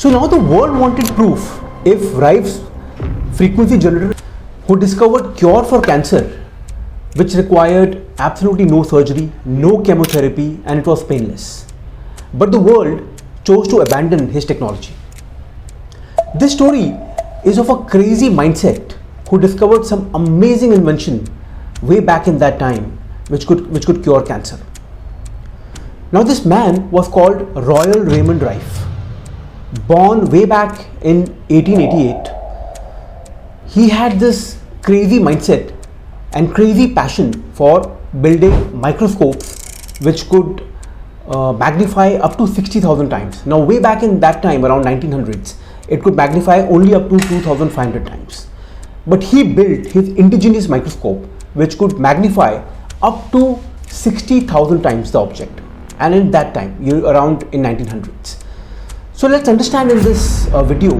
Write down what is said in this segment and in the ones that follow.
So now the world wanted proof if Rife's frequency generator, who discovered cure for cancer, which required absolutely no surgery, no chemotherapy, and it was painless. But the world chose to abandon his technology. This story is of a crazy mindset who discovered some amazing invention way back in that time which could cure cancer. Now this man was called Royal Raymond Rife. Born way back in 1888, he had this crazy mindset and crazy passion for building microscopes which could magnify up to 60,000 times. Now way back in that time, around 1900s, it could magnify only up to 2,500 times. But he built his indigenous microscope which could magnify up to 60,000 times the object, and in that time, around in 1900s. So let's understand in this video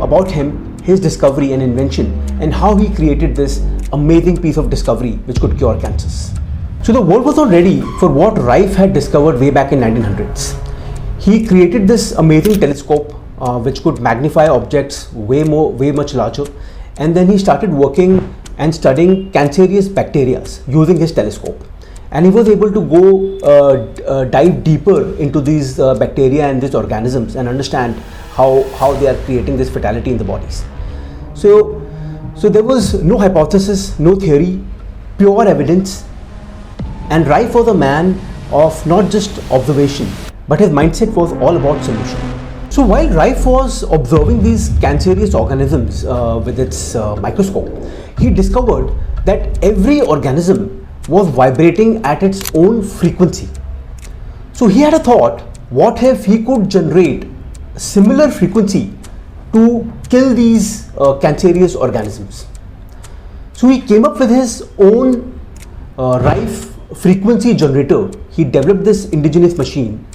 about him, his discovery and invention, and how he created this amazing piece of discovery which could cure cancers. So the world was not ready for what Rife had discovered way back in 1900s. He created this amazing telescope which could magnify objects way much larger, and then he started working and studying cancerous bacteria using his telescope. And he was able to go dive deeper into these bacteria and these organisms and understand how they are creating this fatality in the bodies. So there was no hypothesis, no theory, pure evidence, and Rife was a man of not just observation, but his mindset was all about solution. So while Rife was observing these cancerous organisms with its microscope, he discovered that every organism was vibrating at its own frequency. So he had a thought, what if he could generate similar frequency to kill these cancerous organisms? So he came up with his own Rife frequency generator. He developed this indigenous machine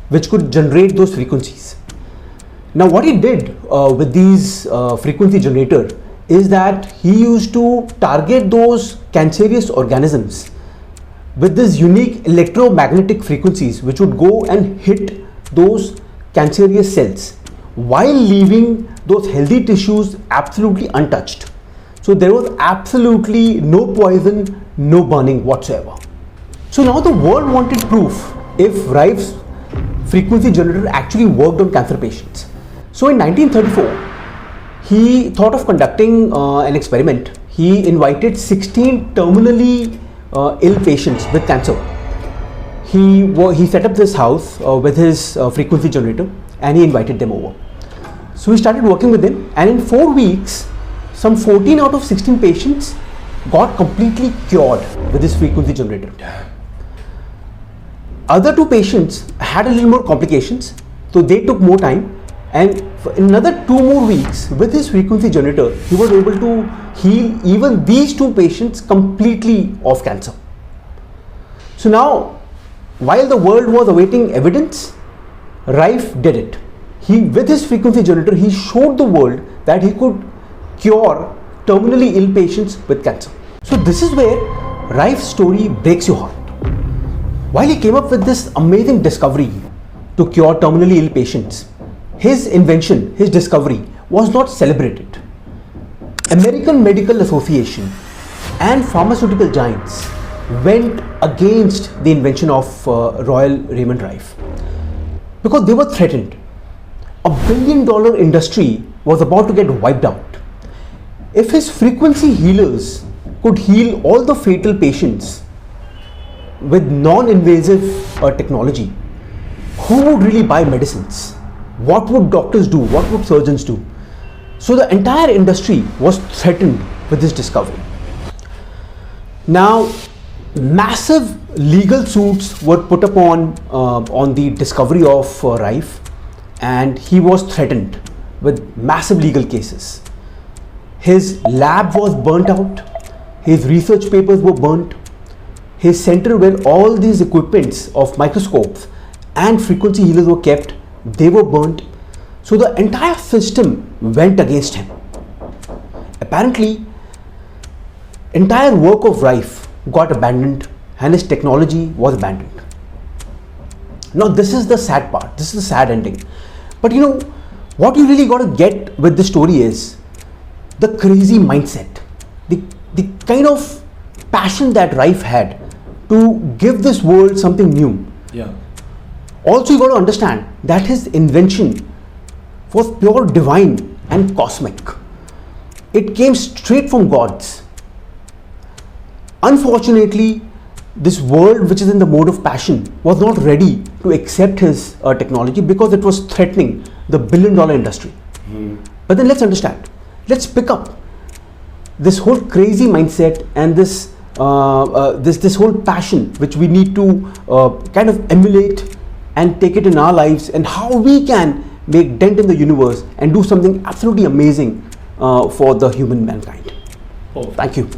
which could generate those frequencies. Now what he did with these frequency generator is that he used to target those cancerous organisms with this unique electromagnetic frequencies which would go and hit those cancerous cells while leaving those healthy tissues absolutely untouched. So there was absolutely no poison, no burning whatsoever. So now the world wanted proof if Rife's frequency generator actually worked on cancer patients. So in 1934, he thought of conducting an experiment. He invited 16 terminally ill patients with cancer. He set up this house with his frequency generator, and he invited them over. So he started working with them, and in 4 weeks, some 14 out of 16 patients got completely cured with this frequency generator. Other 2 patients had a little more complications, so they took more time. And for another 2 more weeks with his frequency generator, he was able to heal even these 2 patients completely of cancer. So now, while the world was awaiting evidence, Rife did it. With his frequency generator, he showed the world that he could cure terminally ill patients with cancer. So this is where Rife's story breaks your heart. While he came up with this amazing discovery to cure terminally ill patients, his invention, his discovery was not celebrated. American Medical Association and pharmaceutical giants went against the invention of Royal Raymond Rife because they were threatened. $1 billion industry was about to get wiped out. If his frequency healers could heal all the fatal patients with non-invasive technology, who would really buy medicines? What would doctors do? What would surgeons do? So the entire industry was threatened with this discovery. Now, massive legal suits were put upon on the discovery of Rife, and he was threatened with massive legal cases. His lab was burnt out, his research papers were burnt, his center where all these equipments of microscopes and frequency healers were kept, they were burnt. So the entire system went against him. Apparently, entire work of Rife got abandoned and his technology was abandoned. Now this is the sad part, this is the sad ending. But what you really got to get with this story is the crazy mindset, the kind of passion that Rife had to give this world something new. Yeah. Also, you got to understand that his invention was pure divine and cosmic. It came straight from gods. Unfortunately, this world, which is in the mode of passion, was not ready to accept his technology because it was threatening the billion-dollar industry. But then let's understand. Let's pick up this whole crazy mindset and this whole passion which we need to kind of emulate and take it in our lives, and how we can make dent in the universe and do something absolutely amazing for the human mankind. Perfect. Thank you.